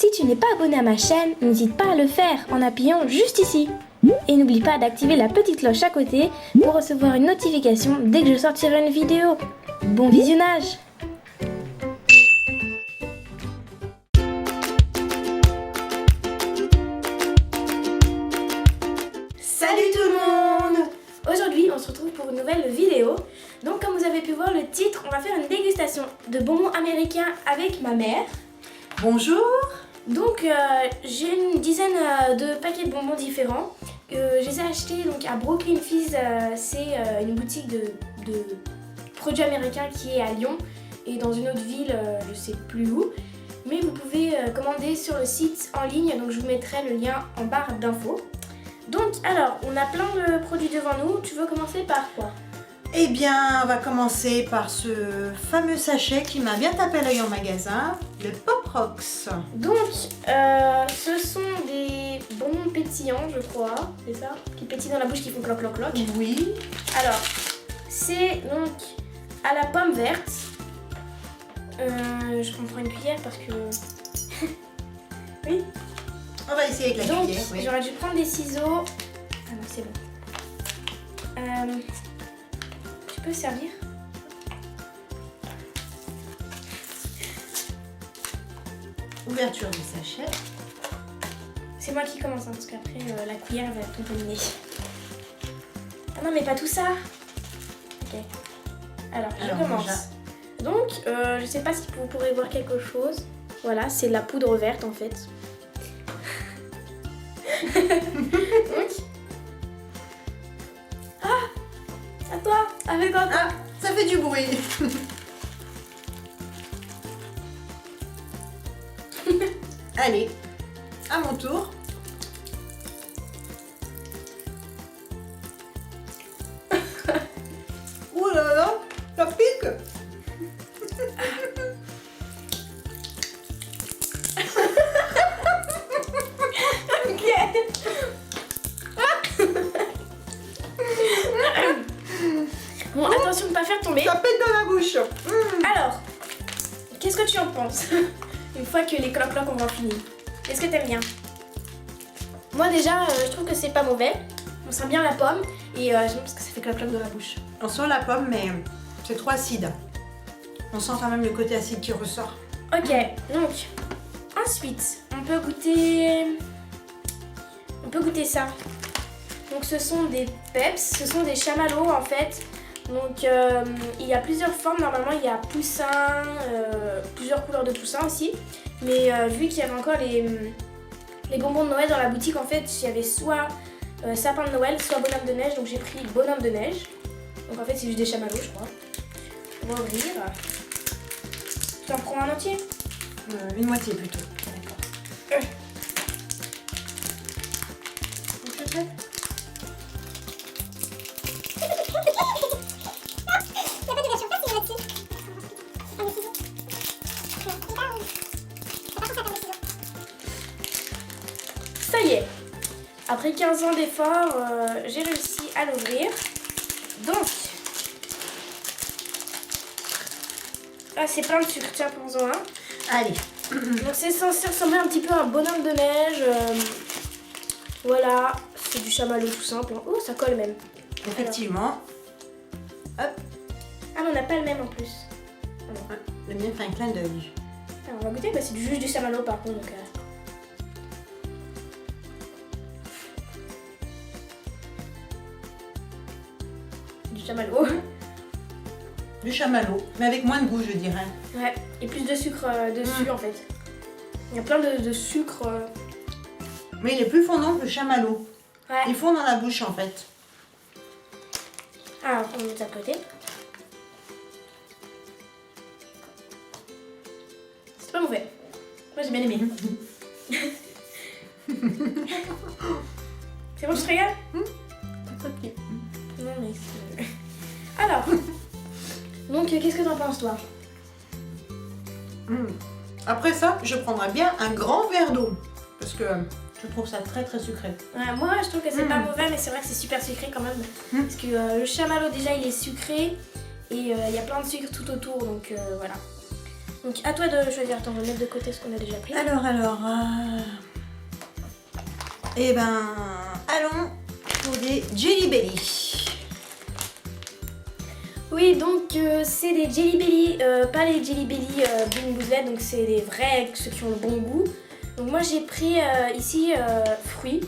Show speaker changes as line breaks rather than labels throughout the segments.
Si tu n'es pas abonné à ma chaîne, n'hésite pas à le faire en appuyant juste ici. Et n'oublie pas d'activer la petite cloche à côté pour recevoir une notification dès que je sortirai une vidéo. Bon visionnage! Salut tout le monde! Aujourd'hui, on se retrouve pour une nouvelle vidéo. Donc comme vous avez pu voir le titre, on va faire une dégustation de bonbons américains avec ma mère.
Bonjour!
Donc j'ai une dizaine de paquets de bonbons différents. Je les ai achetés donc, à Brooklyn Fizz, c'est une boutique de produits américains qui est à Lyon et dans une autre ville, je sais plus où. Mais vous pouvez commander sur le site en ligne, donc je vous mettrai le lien en barre d'infos. Donc alors, on a plein de produits devant nous, tu veux commencer par quoi?
Eh bien, on va commencer par ce fameux sachet qui m'a bien tapé l'œil en magasin, le Pop Rocks.
Donc, ce sont des bonbons pétillants, je crois, c'est ça? Qui pétillent dans la bouche, qui font cloc cloc cloc.
Oui.
Alors, c'est donc à la pomme verte. Je prends une cuillère parce que... Oui.
On va essayer avec la
Donc,
cuillère. Oui.
j'aurais dû prendre des ciseaux. Ah non, c'est bon. Tu peux servir?
Ouverture du sachet.
C'est moi qui commence, hein, parce qu'après la cuillère va contaminer. Ah non, mais pas tout ça. Ok. Alors, je commence.
Déjà.
Donc, je sais pas si vous pourrez voir quelque chose. Voilà, c'est de la poudre verte en fait. Donc... Ah, à toi, avec toi.
Ah, ça fait du bruit. Allez, à mon tour. Ouh là là, ça pique.
Bon, attention de ne pas faire tomber.
Ça pète dans la bouche.
Alors, qu'est-ce que tu en penses une fois que les cloc-clocs auront fini? Est-ce que t'aimes bien? Moi déjà, je trouve que c'est pas mauvais. On sent bien la pomme et j'aime parce que ça fait cloc-cloc dans la bouche.
On sent la pomme, mais c'est trop acide. On sent quand même le côté acide qui ressort.
Ok, donc ensuite, on peut goûter ça. Donc ce sont des peps, ce sont des chamallows en fait. Donc il y a plusieurs formes, normalement il y a poussin, plusieurs couleurs de poussin aussi. Mais vu qu'il y avait encore les bonbons de Noël dans la boutique, en fait il y avait soit sapin de Noël, soit bonhomme de neige. Donc j'ai pris bonhomme de neige. Donc en fait c'est juste des chamallows je crois. On va ouvrir. Tu en prends un entier?
Une moitié plutôt. D'accord. Donc, je fais.
Ça y est, après 15 ans d'efforts, j'ai réussi à l'ouvrir. Donc, là c'est plein de sucre, tiens, prends-en un.
Allez.
Donc c'est censé ressembler un petit peu à un bonhomme de neige. Voilà, c'est du chamallow tout simple. Oh, ça colle même.
Effectivement. Hop.
Ah mais on n'a pas le même en plus.
Ouais, le mien fait un clin d'œil.
Alors, on va goûter, bah, c'est juste du chamallow par contre. Donc, du chamallow.
Du chamallow, mais avec moins de goût, je dirais.
Ouais, et plus de sucre dessus en fait. Il y a plein de sucre.
Mais il est plus fondant que le chamallow.
Ouais.
Il fond dans la bouche en fait.
Alors, on met à côté. C'est pas mauvais. Moi j'ai bien aimé. C'est bon, tu te régales? Non mais c'est... Alors, donc qu'est-ce que t'en penses toi?
Après ça, je prendrais bien un grand verre d'eau. Parce que je trouve ça très très sucré.
Ouais, moi je trouve que c'est pas mauvais, mais c'est vrai que c'est super sucré quand même. Parce que le chamallow déjà il est sucré et il y a plein de sucre tout autour, donc voilà. Donc à toi de choisir. Attends, on va mettre de côté ce qu'on a déjà pris.
Alors. Eh ben, allons pour des Jelly Belly.
Oui, donc c'est des Jelly Belly, pas les Jelly Belly Bean Boozled, donc c'est des vrais, ceux qui ont le bon goût. Donc moi j'ai pris ici fruits.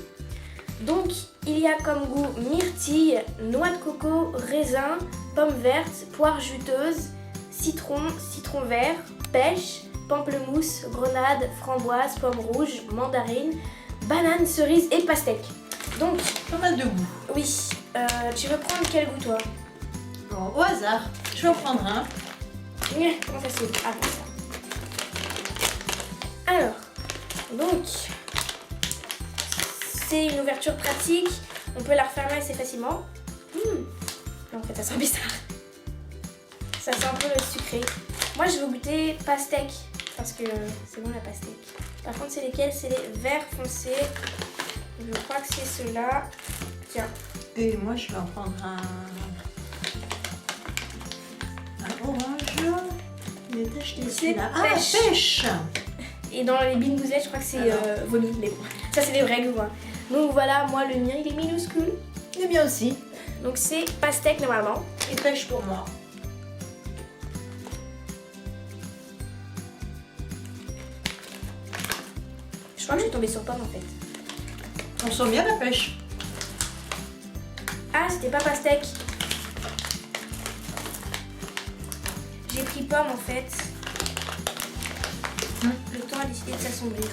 Donc il y a comme goût myrtille, noix de coco, raisin, pomme verte, poire juteuse, citron, citron vert, pêche, pamplemousse, grenade, framboise, pomme rouge, mandarine, banane, cerise et pastèque. Donc
Pas mal de goût.
oui, tu veux prendre quel goût toi?
Bon, au hasard, je vais en prendre un.
Comment ça se fait? Ah, comme ça. Alors, donc, c'est une ouverture pratique. On peut la refermer assez facilement. Non, en fait, ça sent bizarre. Ça sent un peu le sucré. Moi, je vais goûter pastèque parce que c'est bon la pastèque. Par contre, c'est lesquels? C'est les verts foncés. Je crois que c'est ceux-là. Tiens.
Et moi, je vais en prendre un orange. Il est acheté
C'est
celui-là. Ah,
pêche.
pêche.
Et dans les Bean Boozled, je crois que c'est vomi. Mais bon, ça, c'est des vrais goûts. Hein. Donc voilà, moi, le mien, il est minuscule.
Le mien aussi.
Donc c'est pastèque normalement.
Et pêche pour moi.
Je crois que je suis tombée sur pomme en fait.
On sent bien la pêche.
Ah, c'était pas pastèque. J'ai pris pomme en fait. Le temps a décidé de s'assombrir.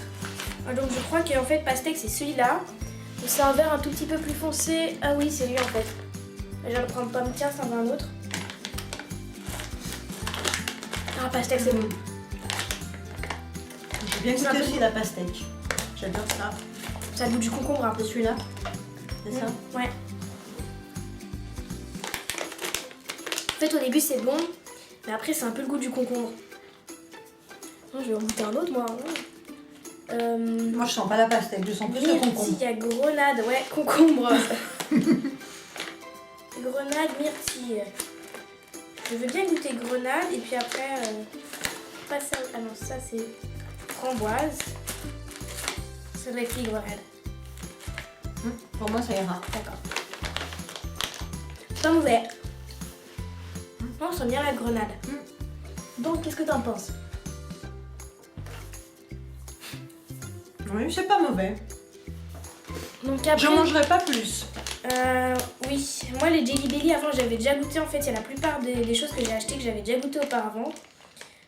Donc je crois qu'en fait pastèque c'est celui-là. C'est un vert un tout petit peu plus foncé. Ah oui, c'est lui en fait. Je vais le prendre pomme. Tiens, ça en va un autre. Ah, pastèque c'est bon.
J'ai bien
C'est un
goûté
peu
aussi
bon.
la pastèque. J'adore ça.
Ça a le goût du concombre un peu.
C'est celui-là. C'est ça.
Ouais. En fait au début c'est bon, mais après c'est un peu le goût du concombre. Non, je vais en goûter un autre moi.
Moi, je sens pas la pastèque, je sens plus le
Myrtille,
concombre.
il y a grenade, ouais, concombre. Grenade, myrtille. Je veux bien goûter grenade et puis après, pas ça. Ah non, ça c'est framboise. Ça doit être fille grenade.
Pour moi, ça ira.
D'accord. Pomme vert. On sent bien la grenade. Donc, qu'est-ce que t'en penses?
Oui, c'est pas mauvais.
Donc après,
Je mangerai pas plus.
oui, moi les Jelly Belly avant j'avais déjà goûté en fait, il y a la plupart des choses que j'ai achetées que j'avais déjà goûté auparavant.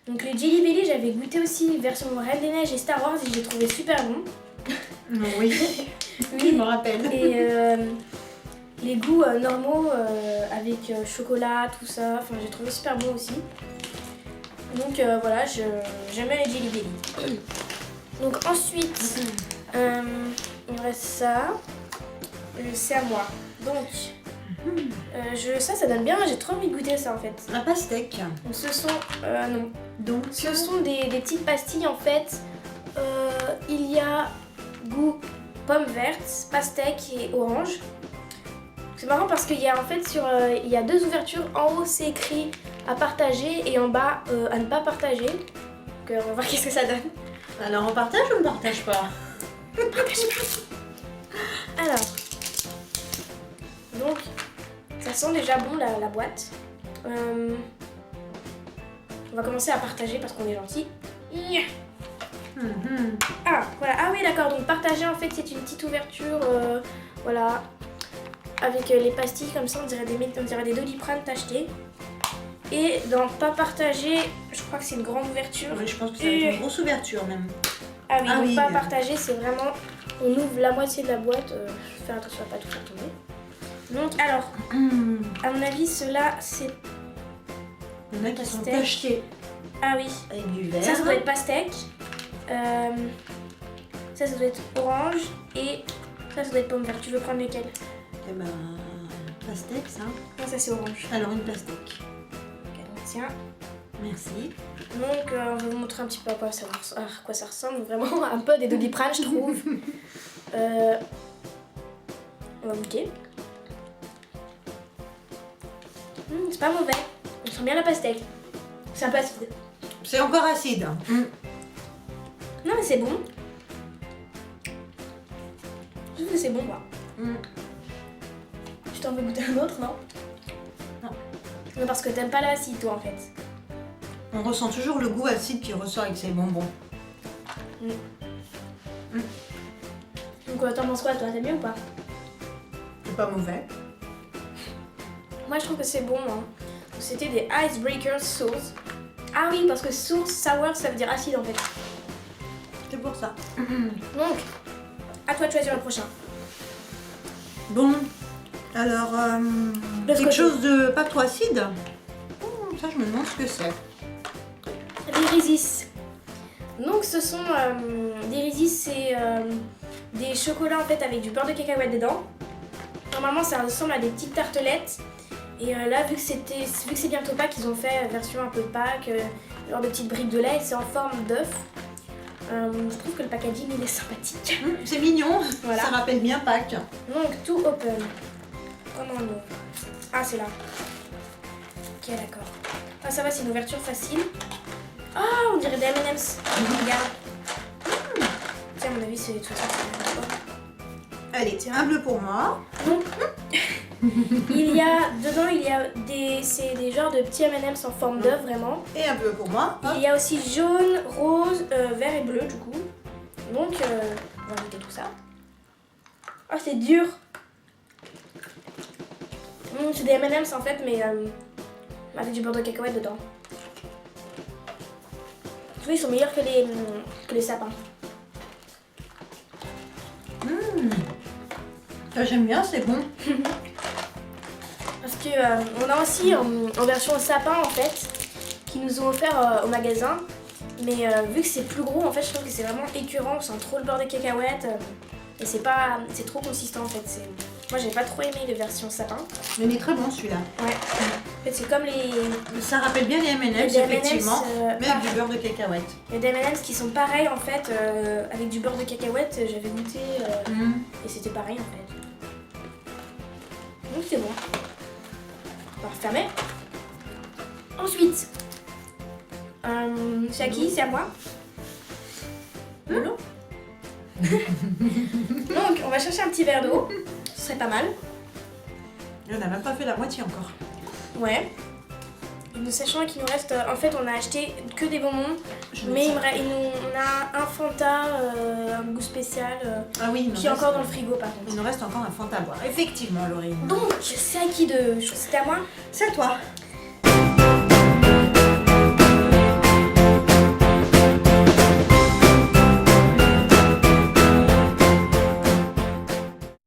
Donc les Jelly Belly j'avais goûté aussi version Reine des Neiges et Star Wars et je les trouvais super bons.
Oui, je me rappelle.
Et les goûts normaux avec chocolat, tout ça, enfin j'ai trouvé super bon aussi. Donc voilà, j'aime bien les Jelly Belly. Donc ensuite, il me reste ça. C'est à moi. Donc, ça donne bien. J'ai trop envie de goûter ça en fait.
La pastèque.
Donc ce sont, non,
Donc,
ce sont des petites pastilles en fait. Il y a goût pomme verte, pastèque et orange. C'est marrant parce qu'il y a en fait il y a deux ouvertures. En haut c'est écrit à partager et en bas à ne pas partager. Donc on va voir qu'est-ce que ça donne.
alors on partage ou on ne partage pas?
Alors, donc, ça sent déjà bon la boîte. On va commencer à partager parce qu'on est gentil. Ah, voilà. Ah oui, d'accord. Donc, partager, en fait, c'est une petite ouverture, voilà, avec les pastilles comme ça, on dirait des Doliprane tachetées. Et dans pas partager, je crois que c'est une grande ouverture.
Oui, je pense que ça va être une grosse ouverture même.
Ah oui,
Ah
donc
oui.
pas partager, c'est vraiment, on ouvre la moitié de la boîte. Faire attention à pas tout faire tomber. Donc alors, à mon avis, ceux-là, c'est...
Il y en a qui sont
Pastèque.
tachetés
Ah oui,
avec du vert.
ça doit être pastèque. Ça doit être orange. Et ça doit être pomme verte. Tu veux prendre lequel?
Eh ben, pastèque ça.
Non, ça c'est orange.
Alors une pastèque.
Ok, donc tiens.
Merci.
Donc, on va vous montrer un petit peu à quoi ça ressemble. Vraiment un peu des Doliprane, je trouve. On va goûter. C'est pas mauvais. On sent bien la pastèque. C'est un peu acide.
C'est encore acide.
Non mais c'est bon. Je trouve que c'est bon quoi. Tu t'en veux goûter un autre, non?
Non.
Non, parce que t'aimes pas l'acide toi en fait.
On ressent toujours le goût acide qui ressort avec ces bonbons.
Donc t'en penses quoi toi? T'aimes bien ou pas?
C'est pas mauvais.
Moi je trouve que c'est bon. Hein. C'était des Icebreakers Sours. Ah oui, parce que sour, sour, ça veut dire acide en fait.
C'est pour ça.
Donc, à toi de choisir le prochain.
Bon, alors, quelque
côté.
chose de pas trop acide. Ça, je me demande ce que c'est.
Des Reese's. Donc ce sont des Reese's, c'est des chocolats en fait avec du beurre de cacahuète dedans. Normalement ça ressemble à des petites tartelettes. Et là vu que c'est bientôt Pâques, ils ont fait version un peu Pâques, genre de petites briques de lait, c'est en forme d'œuf. Je trouve que le packaging il est sympathique.
C'est mignon,
Voilà.
ça rappelle bien Pâques.
Donc tout open. Comment on ouvre? Ah c'est là. Ok d'accord. Ah ça va, c'est une ouverture facile. Ah on dirait des M&M's. Regarde. Tiens à mon avis c'est tout ça.
Allez, un bleu pour moi.
Donc dedans il y a c'est des genres de petits M&M's en forme d'œuf vraiment.
Et un bleu pour moi. Hop.
Il y a aussi jaune, rose, vert et bleu du coup. Donc on va goûter tout ça. Ah c'est dur. C'est des M&M's en fait mais avec du beurre de cacahuète dedans. Tu vois ils sont meilleurs que les sapins.
Ça, j'aime bien, c'est bon.
Parce que on a aussi en version sapin en fait qui nous ont offert au magasin. Mais vu que c'est plus gros en fait je trouve que c'est vraiment écœurant, on sent trop le beurre de cacahuète et c'est trop consistant en fait. Moi j'ai pas trop aimé les versions sapin.
Mais il est très bon celui-là.
Ouais. En fait c'est comme les
Ça rappelle bien les M&M's
des M&M's,
effectivement, mais avec
pareil.
du beurre de cacahuète.
Il y a des M&M's qui sont pareils en fait avec du beurre de cacahuète, j'avais goûté et c'était pareil en fait. Donc c'est bon. On va refermer. Ensuite, c'est à qui? C'est à moi?
Non.
Donc on va chercher un petit verre d'eau, ce serait pas mal.
On n'a même pas fait la moitié encore.
Ouais. Nous sachant qu'il nous reste, en fait on a acheté que des bonbons, mais on a un Fanta, un goût spécial,
Ah oui,
qui est encore dans le frigo par contre.
Il nous reste encore un Fanta à boire. Effectivement, Laurine.
Donc c'est à qui de... C'est à moi?
C'est à toi.